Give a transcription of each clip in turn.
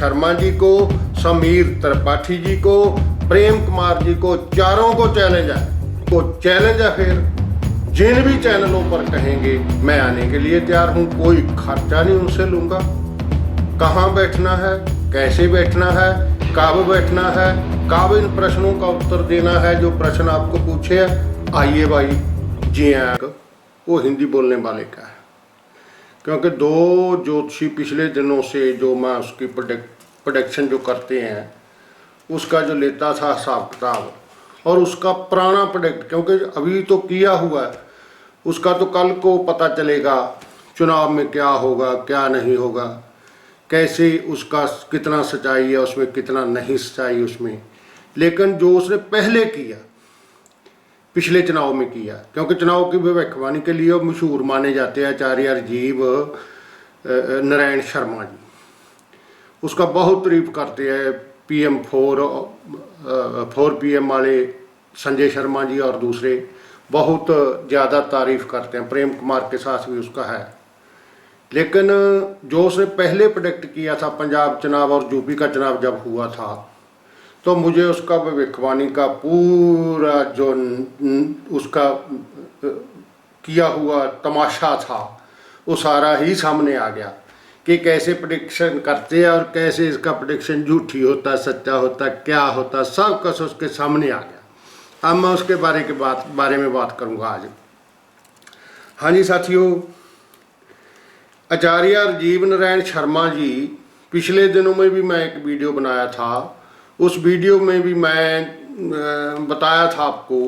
शर्मा जी को, समीर त्रिपाठी जी को, प्रेम कुमार जी को, चारों को चैलेंज है। फिर जिन भी चैनलों पर कहेंगे मैं आने के लिए तैयार हूँ, कोई खर्चा नहीं उनसे लूँगा। कहाँ बैठना है, कैसे बैठना है, कब बैठना है, कब इन प्रश्नों का उत्तर देना है, जो प्रश्न आपको पूछे हैं, आइए भाई जी हैं, वो हिंदी बोलने वाले का है। क्योंकि दो ज्योतिषी पिछले दिनों से जो मैं उसकी प्रोडक्शन जो करते हैं उसका जो लेता था हिसाब किताब, और उसका पुराना प्रोडक्ट, क्योंकि अभी तो किया हुआ है, उसका तो कल को पता चलेगा चुनाव में क्या होगा क्या नहीं होगा, कैसे उसका कितना सच्चाई है उसमें, कितना नहीं सच्चाई उसमें। लेकिन जो उसने पहले किया, पिछले चुनाव में किया, क्योंकि चुनाव की भविष्यवाणी के लिए मशहूर माने जाते हैं आचार्य राजीव नारायण शर्मा जी, उसका बहुत तारीफ करते हैं। PM 4 PM वाले संजय शर्मा जी और दूसरे बहुत ज़्यादा तारीफ करते हैं, प्रेम कुमार के साथ भी उसका है। लेकिन जो उसने पहले प्रेडिक्ट किया था पंजाब चुनाव और यूपी का चुनाव जब हुआ था, तो मुझे उसका भविष्यवाणी का पूरा जो उसका किया हुआ तमाशा था वो सारा ही सामने आ गया कि कैसे प्रेडिक्शन करते हैं और कैसे इसका प्रेडिक्शन झूठी होता, सच्चा होता, क्या होता, सब कुछ उसके सामने आ गया। अब मैं उसके बारे में बात करूंगा आज। हाँ जी साथियों, आचार्य राजीव नारायण शर्मा जी, पिछले दिनों में भी मैं एक वीडियो बनाया था, उस वीडियो में भी मैं बताया था आपको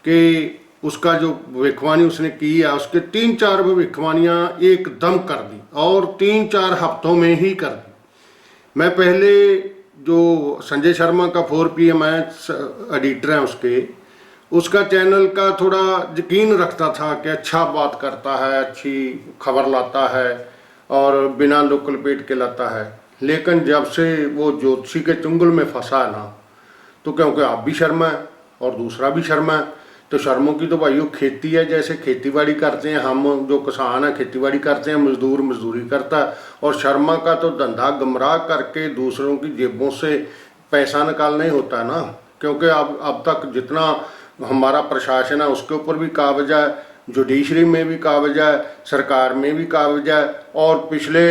कि उसका जो भविष्यवाणी उसने की है, उसके 3-4 भविष्यवाणियाँ एकदम कर दी और 3-4 हफ्तों में ही कर दी। मैं पहले जो संजय शर्मा का 4 PM है, एडिटर हैं उसका चैनल का थोड़ा यकीन रखता था कि अच्छा बात करता है, अच्छी खबर लाता है और बिना लोकल पेट के लाता है। लेकिन जब से वो ज्योतिषी के चुंगल में फंसा है ना, तो क्योंकि आप भी शर्मा है और दूसरा भी शर्मा है, तो शर्मों की तो भाई वो खेती है, जैसे खेतीबाड़ी करते हैं हम, जो किसान है खेतीबाड़ी करते हैं, मजदूर मजदूरी करता है, और शर्मा का तो धंधा गुमराह करके दूसरों की जेबों से पैसा निकालना ही होता है ना। क्योंकि अब तक जितना हमारा प्रशासन है उसके ऊपर भी काबजा है, जुडिशरी में भी काबजा है, सरकार में भी काबजा है, और पिछले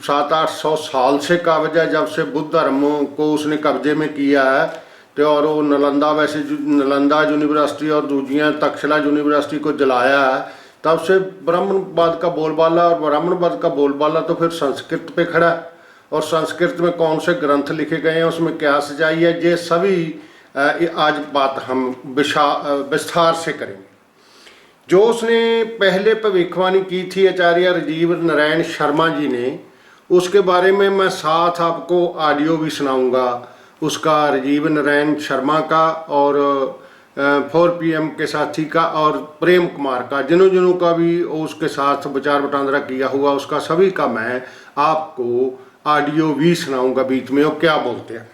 700-800 साल से काबजा है, जब से बुद्ध धर्म को उसने कब्जे में किया है। तो और वो नालंदा यूनिवर्सिटी और दूजियाँ तक्षशिला यूनिवर्सिटी को जलाया है, तब से ब्राह्मणवाद का बोलबाला, और ब्राह्मणवाद का बोलबाला तो फिर संस्कृत पे खड़ा है। और संस्कृत में कौन से ग्रंथ लिखे गए हैं, उसमें क्या सच्चाई है, ये सभी आज बात हम विस्तार से करेंगे। जो उसने पहले भविष्यवाणी की थी आचार्य राजीव नारायण शर्मा जी ने, उसके बारे में मैं साथ आपको ऑडियो भी सुनाऊंगा, उसका राजीव नारायण शर्मा का और 4 PM के साथी का और प्रेम कुमार का, जिन्हों का भी उसके साथ विचार वटांदरा किया हुआ, उसका सभी का मैं आपको ऑडियो भी सुनाऊंगा बीच में, वो क्या बोलते हैं।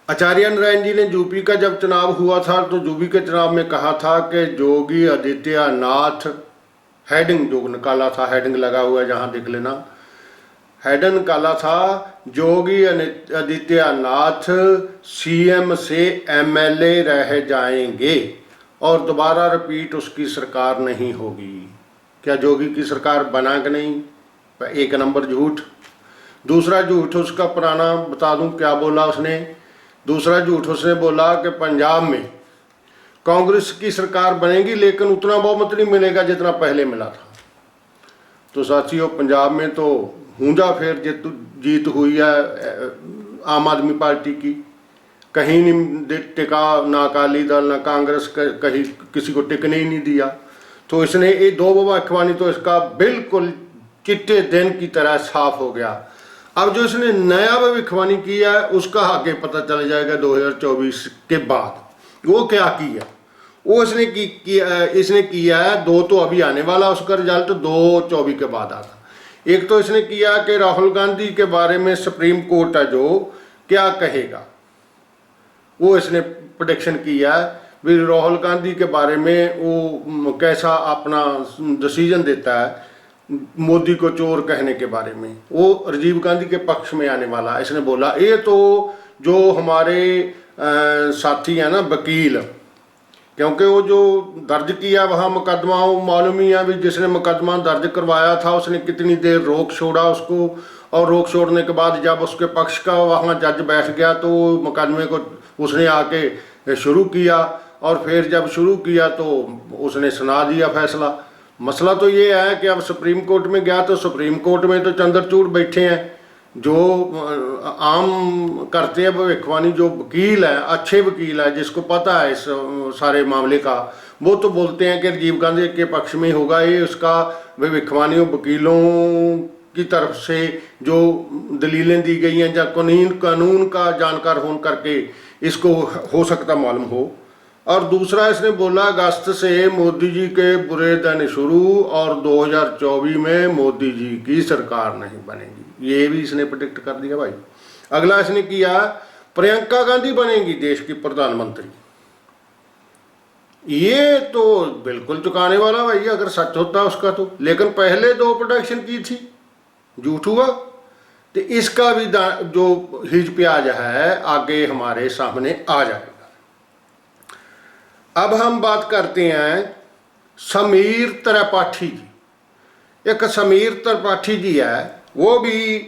आचार्य नारायण जी ने यूपी का जब चुनाव हुआ था, तो यूपी के चुनाव में कहा था कि योगी आदित्यनाथ, हेडिंग जो निकाला था, हेडिंग लगा हुआ है जहाँ देख लेना, हेडिंग निकाला था, योगी आदित्यनाथ CM से MLA रह जाएंगे और दोबारा रिपीट उसकी सरकार नहीं होगी। क्या योगी की सरकार बना कि नहीं? एक नंबर झूठ। दूसरा झूठ उसका पुराना बता दूं क्या बोला उसने। दूसरा झूठ उसने बोला कि पंजाब में कांग्रेस की सरकार बनेगी लेकिन उतना बहुमत नहीं मिलेगा जितना पहले मिला था। तो साथियों, पंजाब में तो हूंजा फेर जीत हुई है आम आदमी पार्टी की, कहीं नहीं टिका, ना अकाली दल ना कांग्रेस, कहीं किसी को टिकने ही नहीं दिया। तो इसने ये 2 भविष्यवाणी तो इसका बिल्कुल चिट्टे दिन की तरह साफ हो गया। अब जो इसने नया भविष्यवाणी किया है उसका आगे पता चल जाएगा 2024 के बाद वो क्या किया। वो इसने किया है 2 तो अभी आने वाला, उसका रिजल्ट 2/24 के बाद आता। एक तो इसने किया कि राहुल गांधी के बारे में सुप्रीम कोर्ट है जो क्या कहेगा, वो इसने प्रेडिक्शन किया है भी राहुल गांधी के बारे में वो कैसा अपना डिसीजन देता है। मोदी को चोर कहने के बारे में, वो राजीव गांधी के पक्ष में आने वाला। इसने बोला ये तो जो हमारे साथी हैं ना वकील, क्योंकि वो जो दर्ज किया वहाँ मुकदमा, वो मालूम ही है भी जिसने मुकदमा दर्ज करवाया था उसने कितनी देर रोक छोड़ा उसको, और रोक छोड़ने के बाद जब उसके पक्ष का वहाँ जज बैठ गया तो मुकदमे को उसने आके शुरू किया, और फिर जब शुरू किया तो उसने सुना दिया फैसला। मसला तो ये है कि अब सुप्रीम कोर्ट में गया तो सुप्रीम कोर्ट में तो चंद्रचूड़ बैठे हैं जो आम करते हैं भविष्यवाणी, जो वकील है, अच्छे वकील है, जिसको पता है इस सारे मामले का, वो तो बोलते हैं कि राजीव गांधी के पक्ष में होगा। ये उसका भविष्यवाणी वकीलों की तरफ से जो दलीलें दी गई हैं या कानून का जानकार होने करके इसको हो सकता मालूम हो। और दूसरा इसने बोला अगस्त से मोदी जी के बुरे दिन शुरू और 2024 में मोदी जी की सरकार नहीं बनेगी, ये भी इसने प्रेडिक्ट कर दिया भाई। अगला इसने किया प्रियंका गांधी बनेगी देश की प्रधानमंत्री। ये तो बिल्कुल चुकाने वाला भाई अगर सच होता उसका तो, लेकिन पहले 2 प्रोडक्शन की थी, झूठ हुआ। तो इसका भी जो हिज प्याज है आगे हमारे सामने आ जाएगा। अब हम बात करते हैं समीर त्रिपाठी जी। एक समीर त्रिपाठी जी है, वो भी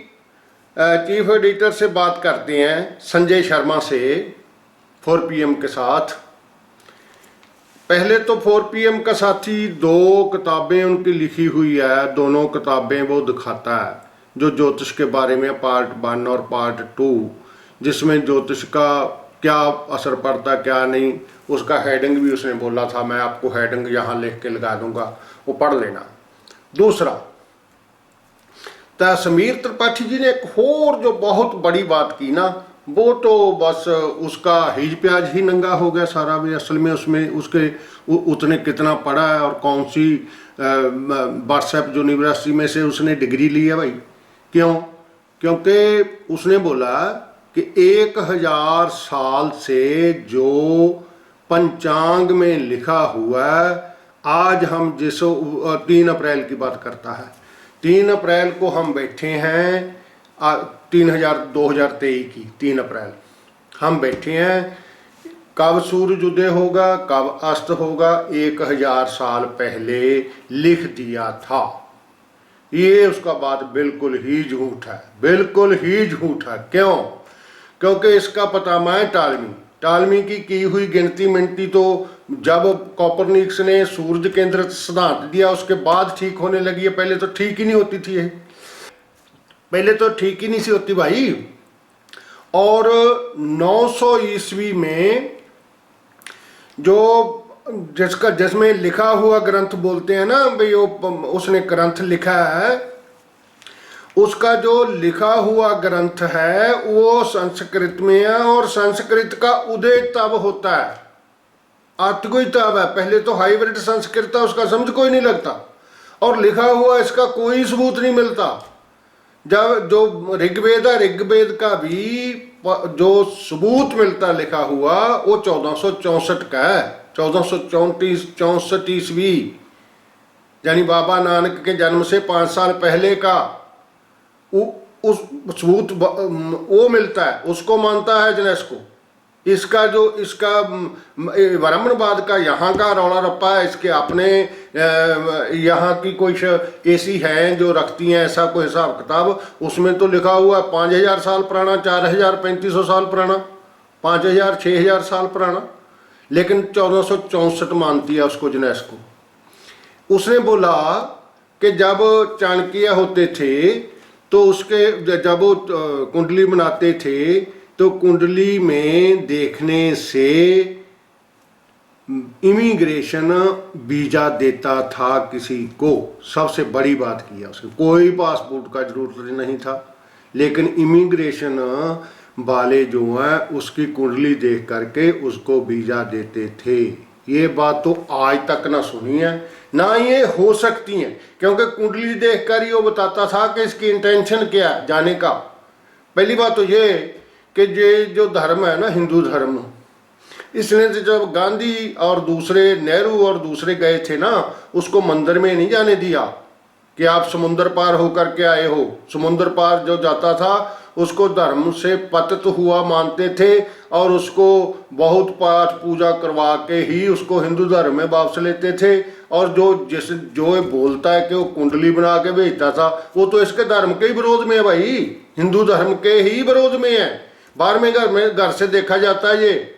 चीफ एडिटर से बात करते हैं संजय शर्मा से 4 PM के साथ। पहले तो 4 PM का साथी 2 किताबें उनकी लिखी हुई है, दोनों किताबें वो दिखाता है जो ज्योतिष के बारे में, पार्ट 1 और पार्ट 2, जिसमें ज्योतिष का क्या असर पड़ता क्या नहीं, उसका हेडिंग भी उसने बोला था, मैं आपको हेडिंग यहाँ लिख के लगा दूंगा, वो पढ़ लेना। दूसरा तो समीर त्रिपाठी जी ने एक और जो बहुत बड़ी बात की ना, वो तो बस उसका हिज प्याज ही नंगा हो गया सारा भी। असल में उसमें उसके उसने कितना पढ़ा है और कौन सी व्हाट्सएप यूनिवर्सिटी में से उसने डिग्री ली है भाई। क्यों? क्योंकि उसने बोला कि 1000 साल से जो पंचांग में लिखा हुआ है, आज हम जिस 3 अप्रैल की बात करता है, 3 अप्रैल को हम बैठे हैं 2023 की 3 अप्रैल हम बैठे हैं। कब सूरज उदय होगा कब अस्त होगा 1000 साल पहले लिख दिया था। ये उसका बात बिल्कुल ही झूठ है, बिल्कुल ही झूठ है। क्यों? क्योंकि इसका पता मैं टालमी की हुई गिनती मिनती तो जब कोपरनिकस ने सूरज केंद्रित सिद्धांत दिया उसके बाद ठीक होने लगी है, पहले तो ठीक ही नहीं होती थी ये, पहले तो ठीक ही नहीं सी होती भाई। और 900 ईस्वी में जो जिसमें लिखा हुआ ग्रंथ बोलते हैं ना भाई, उसने ग्रंथ लिखा है, उसका जो लिखा हुआ ग्रंथ है वो संस्कृत में है, और संस्कृत का उदय तब होता है, आत कोई तब है। पहले तो हाइब्रिड संस्कृत था, उसका समझ कोई नहीं लगता, और लिखा हुआ इसका कोई सबूत नहीं मिलता। जब जो ऋग्वेद है, ऋग्वेद का भी जो सबूत मिलता लिखा हुआ वो 1464 का है, 1434 ईस्वी, यानी बाबा नानक के जन्म से 5 साल पहले का उस सबूत वो मिलता है, उसको मानता है यूनेस्को। इसका जो इसका ब्राह्मणवाद का यहाँ का रौला रप्पा है, इसके अपने यहाँ की कुछ ऐसी हैं जो रखती हैं ऐसा कोई हिसाब किताब, उसमें तो लिखा हुआ है 5000 साल पुराना, 4300 साल पुराना, 5000 6000 साल पुराना, लेकिन 1464 मानती है उसको यूनेस्को। उसने बोला कि जब चाणक्य होते थे तो उसके जब वो कुंडली बनाते थे तो कुंडली में देखने से इमिग्रेशन वीजा देता था किसी को। सबसे बड़ी बात की है उसने, कोई पासपोर्ट का जरूरत नहीं था, लेकिन इमिग्रेशन वाले जो हैं उसकी कुंडली देख करके उसको वीजा देते थे। ये बात तो आज तक ना सुनी है ना ये हो सकती है, क्योंकि कुंडली देखकर ही वो बताता था कि इसकी इंटेंशन क्या है जाने का। पहली बात तो ये कि ये जो धर्म है ना, हिंदू धर्म, इसने तो जब गांधी और दूसरे नेहरू और दूसरे गए थे ना, उसको मंदिर में नहीं जाने दिया कि आप समुद्र पार होकर के आए हो। समुद्र पार जो जाता था उसको धर्म से पतित हुआ मानते थे और उसको बहुत पाठ पूजा करवा के ही उसको हिंदू धर्म में वापस लेते थे। और जो ये बोलता है कि वो कुंडली बना के भेजता था, वो तो इसके धर्म के ही विरोध में है भाई, हिंदू धर्म के ही विरोध में है। 12वें घर से देखा जाता है, ये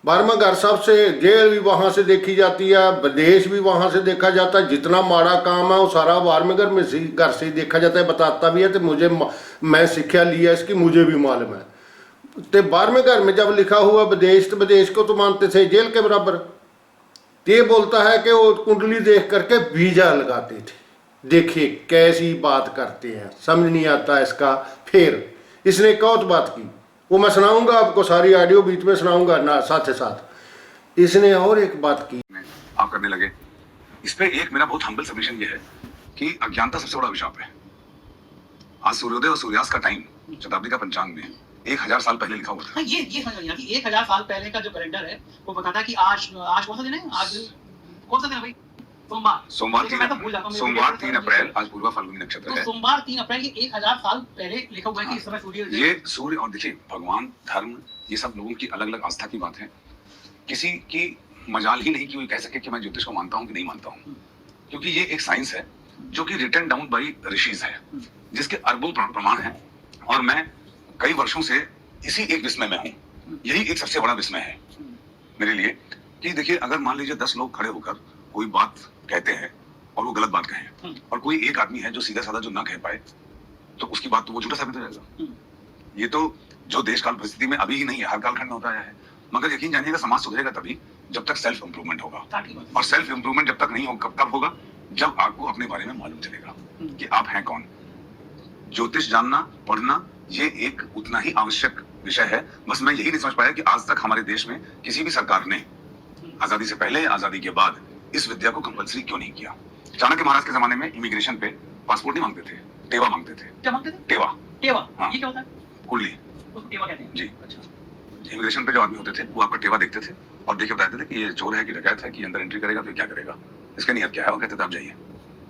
12वां घर सबसे, जेल भी वहां से देखी जाती है, विदेश भी वहां से देखा जाता है। जितना माड़ा काम है वो सारा 12वें घर से ही देखा जाता है। बताता भी है तो मुझे, मैं शिक्षा लिया इसकी, मुझे भी मालूम है। तो 12वें घर में जब लिखा हुआ विदेश, तो विदेश को तो मानते थे जेल के बराबर। ये बोलता है कि वो कुंडली देख करके वीजा लगाते थे। देखिए कैसी बात करते हैं, समझ नहीं आता इसका। फिर इसने एक और बात की, वो मैं सुनाऊंगा आपको, सारी ऑडियो बीच में सुनाऊंगा ना साथ ही साथ। इसने और एक बात की, आप करने लगे। इस पे एक मेरा बहुत हम्बल सबमिशन ये है कि अज्ञानता सबसे बड़ा अभिशाप है। आज सूर्योदय और सूर्यास्त का टाइम शताब्दी का पंचांग में 1000 साल पहले लिखा हुआ था। ये समझ नहीं आती। 1000 साल पहले का जो कैलेंडर है वो बताता है कि आज कौन सा दिन है, आज कौन सा दिन है भाई? सोमवार 3 अप्रैल आज पूर्वा फाल्गुनी नक्षत्र है। सोमवार 3 अप्रैल के 1000 साल पहले लिखा हुआ है कि इस समय सूर्य, ये सूर्य, और देखिए भगवान, धर्म, ये सब लोगों की अलग अलग आस्था की बात है। किसी की मजाल ही नहीं कि वो कह सके कि मैं ज्योतिष को मानता हूँ कि नहीं मानता हूँ, क्योंकि ये एक साइंस है जो कि रिटन डाउन बाई ऋषिज है, जिसके अरबों प्रमाण है। और मैं कई वर्षों से इसी एक विस्मय में हूँ। यही एक सबसे बड़ा विस्मय है मेरे लिए कि देखिए, अगर मान लीजिए 10 लोग खड़े होकर कोई बात कहते हैं और वो गलत बात कहे, और कोई एक आदमी है जो सीधा साधा जो ना कह पाए, तो उसकी बात तो वो झूठा साबित हो जाएगा। ये तो जो देश काल परिस्थिति में अभी ही नहीं है, हर कालखंड में होता है। मगर यकीन जानिएगा समाज सुधरेगा तभी जब तक सेल्फ इंप्रूवमेंट होगा। और सेल्फ इंप्रूवमेंट जब तक नहीं होगा, कब होगा? जब आपको अपने बारे में मालूम चलेगा कि आप हैं कौन। ज्योतिष जानना, पढ़ना, ये एक उतना ही आवश्यक विषय है। बस मैं यही नहीं समझ पाया कि आज तक हमारे देश में किसी भी सरकार ने आजादी से पहले, आजादी के बाद इस विद्या को कंपलसरी क्यों नहीं किया। चाणक्य महाराज के जमाने में इमिग्रेशन पे पासपोर्ट नहीं मांगते थे, टेवा मांगते थे। क्या मांगते थे? टेवा। हाँ। ये क्या होता है? कुंडली, उसको टेवा कहते हैं जी। अच्छा। इमिग्रेशन पे जो आदमी होते थे वो आपका टेवा देखते थे और देख के बताते थे कि ये चोर है कि डकैत है, कि अंदर एंट्री करेगा तो क्या करेगा, इसका नियत क्या है। वो कहते थे आप जाइए,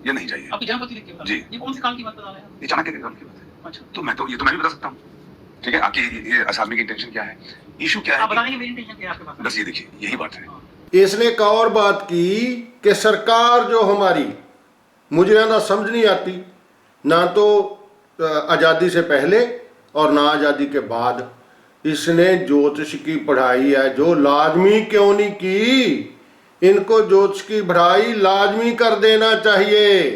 ये नहीं चाहिए। आपकी जन्मतिथि लिख के, जी। ये कौन से काल की बात बता रहे हैं? ये चाणक्य के काल की बात है। अच्छा, तो मैं भी बता सकता हूँ, ठीक है। आपकी ये आदमी की इंटेंशन क्या है, इशू क्या है, बताने की मेरी इंटेंशन क्या है आपके पास? बस ये देखिए, यही बात है। इसने एक और बात की कि सरकार जो हमारी, मुझे ना समझ नहीं आती, ना तो आज़ादी से पहले और ना आज़ादी के बाद इसने ज्योतिष की पढ़ाई है जो लाजमी क्यों नहीं की। इनको ज्योतिष की पढ़ाई लाजमी कर देना चाहिए,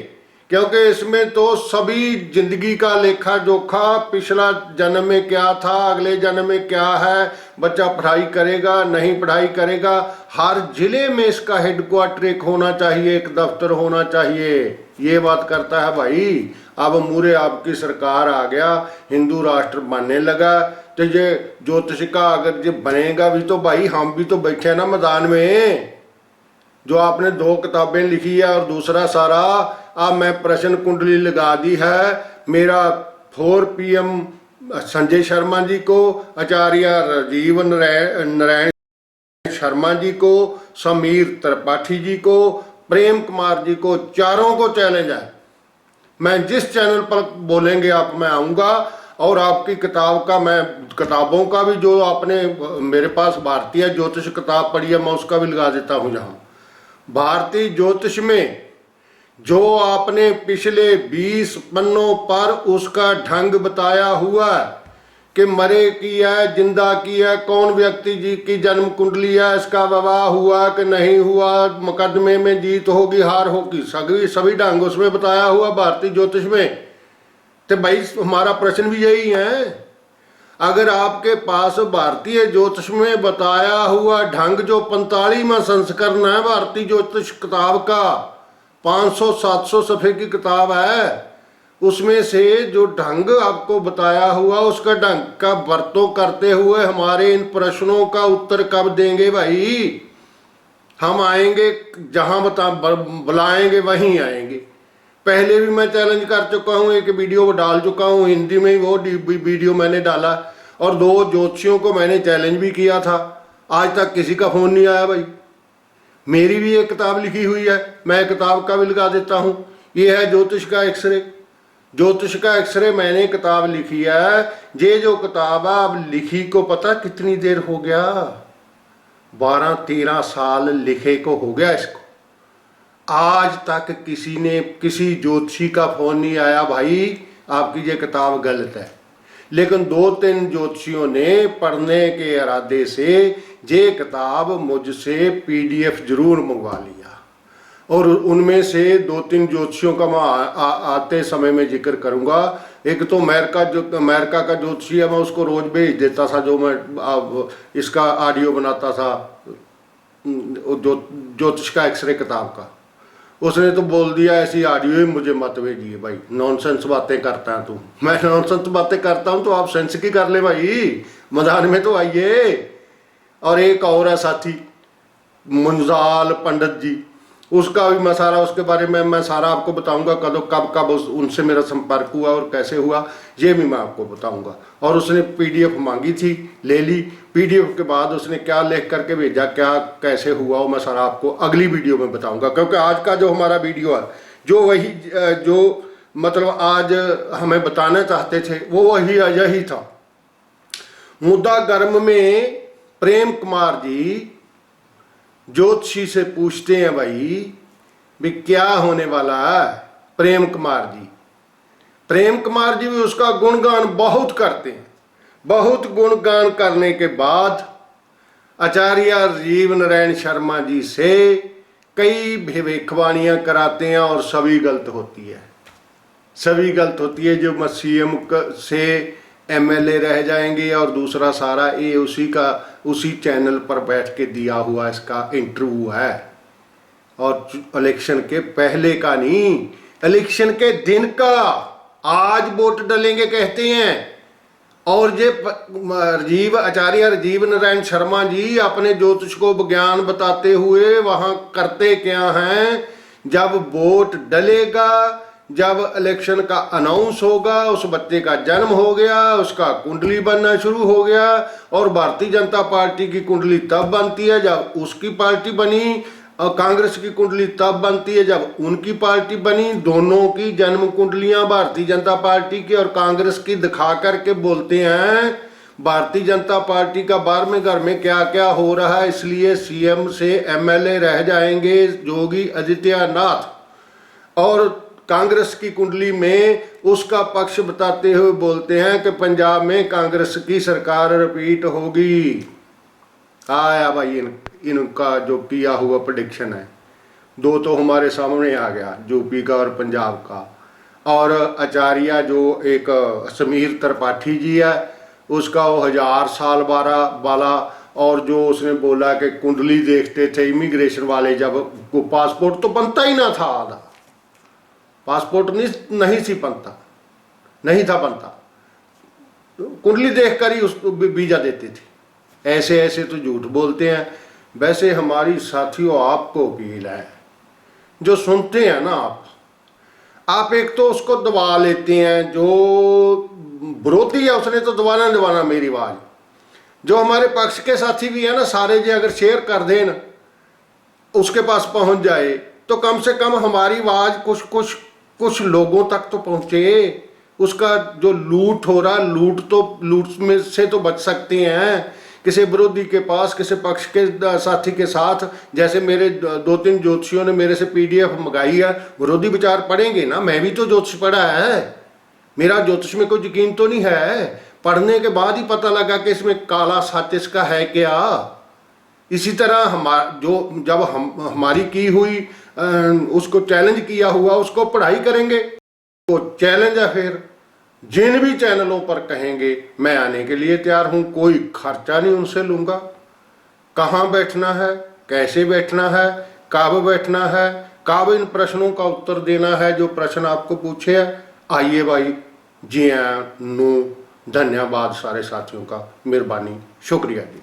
क्योंकि इसमें तो सभी जिंदगी का लेखा जोखा, पिछला जन्म में क्या था, अगले जन्म में क्या है, बच्चा पढ़ाई करेगा नहीं पढ़ाई करेगा। हर जिले में इसका हेडक्वार्टर एक होना चाहिए, एक दफ्तर होना चाहिए। ये बात करता है भाई। अब मूरे आपकी सरकार आ गया, हिंदू राष्ट्र बनने लगा, तो ये ज्योतिष का अगर ये बनेगा भी तो भाई हम भी तो बैठे ना मैदान में। जो आपने 2 किताबें लिखी है और दूसरा सारा, अब मैं प्रश्न कुंडली लगा दी है। मेरा 4 PM संजय शर्मा जी को, आचार्य राजीव नारायण शर्मा जी को, समीर त्रिपाठी जी को, प्रेम कुमार जी को, चारों को चैलेंज है। मैं जिस चैनल पर बोलेंगे आप, मैं आऊँगा। और आपकी किताब का, मैं किताबों का भी, जो आपने मेरे पास भारतीय ज्योतिष किताब पढ़ी है, मैं उसका भी लगा देता हूँ। जहाँ भारतीय ज्योतिष में जो आपने पिछले 20 पन्नों पर उसका ढंग बताया हुआ है कि मरे की है, जिंदा की है, कौन व्यक्ति जी की जन्म कुंडली है, इसका विवाह हुआ कि नहीं हुआ, मुकदमे में जीत होगी हार होगी, सभी ढंग उसमें बताया हुआ भारतीय ज्योतिष में। तो भाई हमारा प्रश्न भी यही है, अगर आपके पास भारतीय ज्योतिष में बताया हुआ ढंग, जो 45वां संस्करण है भारतीय ज्योतिष किताब का, 500-700 सफ़े की किताब है, उसमें से जो ढंग आपको बताया हुआ, उसका ढंग का वर्तों करते हुए हमारे इन प्रश्नों का उत्तर कब देंगे भाई? हम आएंगे जहां बुलाएंगे वहीं आएंगे। पहले भी मैं चैलेंज कर चुका हूं, एक वीडियो डाल चुका हूं हिंदी में, वो वीडियो मैंने डाला, और 2 ज्योतिषियों को मैंने चैलेंज भी किया था। आज तक किसी का फोन नहीं आया भाई। मेरी भी एक किताब लिखी हुई है, मैं किताब का भी लगा देता हूं। ये है ज्योतिष का एक्सरे। ज्योतिष का एक्सरे मैंने किताब लिखी है। ये जो किताब है अब लिखी को पता कितनी देर हो गया, 12-13 साल लिखे को हो गया इसको। आज तक किसी ने, किसी ज्योतिषी का फोन नहीं आया भाई आपकी ये किताब गलत है। लेकिन 2-3 ज्योतिषियों ने पढ़ने के इरादे से ये किताब मुझसे पीडीएफ जरूर मंगवा लिया, और उनमें से 2-3 ज्योतिषियों का मैं आते समय में जिक्र करूंगा। एक तो अमेरिका का ज्योतिषी है, मैं उसको रोज भेज देता था, जो मैं इसका ऑडियो बनाता था ज्योतिष का एक्सरे किताब का। उसने तो बोल दिया ऐसी ऑडियो ही मुझे मत भेजिए भाई, नॉनसेंस बातें करता है तू। मैं नॉनसेंस बातें करता हूँ तो आप सेंस की कर ले भाई, मैदान में तो आइए। और एक और है साथी मुंजाल पंडित जी, उसका भी मैं सारा, उसके बारे में मैं सारा आपको बताऊंगा, कब उनसे मेरा संपर्क हुआ और कैसे हुआ ये भी मैं आपको बताऊंगा। और उसने पीडीएफ मांगी थी, ले ली। पीडीएफ के बाद उसने क्या लिख करके भेजा, क्या कैसे हुआ, वो मैं सारा आपको अगली वीडियो में बताऊंगा। क्योंकि आज का जो हमारा वीडियो है, जो वही जो मतलब आज हमें बताना चाहते थे वो वही यही था। मुद्दा गर्म में प्रेम कुमार जी ज्योतिषी से पूछते हैं भाई क्या होने वाला है। प्रेम कुमार जी भी उसका गुणगान बहुत करते हैं। बहुत गुणगान करने के बाद आचार्य राजीव नारायण शर्मा जी से कई भविष्यवाणियां कराते हैं और सभी गलत होती है। जो सीएम से एमएलए रह जाएंगे, और दूसरा सारा ये उसी चैनल पर बैठ के दिया हुआ इसका इंटरव्यू है। और इलेक्शन के पहले का नहीं, इलेक्शन के दिन का। आज वोट डलेंगे कहते हैं। और ये आचार्य राजीव नारायण शर्मा जी अपने ज्योतिष को विज्ञान बताते हुए वहां करते क्या हैं, जब वोट डलेगा, जब इलेक्शन का अनाउंस होगा, उस बच्चे का जन्म हो गया, उसका कुंडली बनना शुरू हो गया। और भारतीय जनता पार्टी की कुंडली तब बनती है जब उसकी पार्टी बनी, और कांग्रेस की कुंडली तब बनती है जब उनकी पार्टी बनी। दोनों की जन्म कुंडलियां भारतीय जनता पार्टी की और कांग्रेस की दिखा करके बोलते हैं भारतीय जनता पार्टी का 12वें घर में क्या क्या हो रहा है, इसलिए सीएम से एमएलए रह जाएंगे योगी आदित्यनाथ। और कांग्रेस की कुंडली में उसका पक्ष बताते हुए बोलते हैं कि पंजाब में कांग्रेस की सरकार रिपीट होगी। आया भाई इनका जो किया हुआ प्रेडिक्शन है, 2 तो हमारे सामने आ गया, यूपी का और पंजाब का। और आचार्य जो एक समीर त्रिपाठी जी है, उसका वो 1000 साल वाला। और जो उसने बोला कि कुंडली देखते थे इमिग्रेशन वाले, जब वो पासपोर्ट तो बनता ही ना था, आधा पासपोर्ट नहीं था बनता, कुंडली देखकर ही उसको वीजा देते थे। ऐसे तो झूठ बोलते हैं। वैसे हमारी साथियों आपको अपील है, जो सुनते हैं ना आप एक तो उसको दबा लेते हैं, जो विरोधी है उसने तो दबाना मेरी आवाज। जो हमारे पक्ष के साथी भी है ना, सारे जी अगर शेयर कर दें, उसके पास पहुंच जाए, तो कम से कम हमारी आवाज कुछ लोगों तक तो पहुंचे। उसका जो लूट हो रहा, लूट में से तो बच सकते हैं किसी विरोधी के पास, किसी पक्ष के साथी के साथ। जैसे मेरे 2-3 ज्योतिषियों ने मेरे से पीडीएफ मंगाई है, विरोधी विचार पढ़ेंगे ना। मैं भी तो ज्योतिष पढ़ा है, मेरा ज्योतिष में कोई यकीन तो नहीं है। पढ़ने के बाद ही पता लगा कि इसमें काला सच इसका है क्या। इसी तरह हमारी की हुई उसको चैलेंज किया हुआ, उसको पढ़ाई करेंगे। तो चैलेंज है, फिर जिन भी चैनलों पर कहेंगे मैं आने के लिए तैयार हूं। कोई खर्चा नहीं उनसे लूंगा। कहाँ बैठना है, कैसे बैठना है, कब बैठना है, कब इन प्रश्नों का उत्तर देना है जो प्रश्न आपको पूछे है। आइए भाई, जी हाँ, नो, धन्यवाद सारे साथियों का, मेहरबानी, शुक्रिया जी।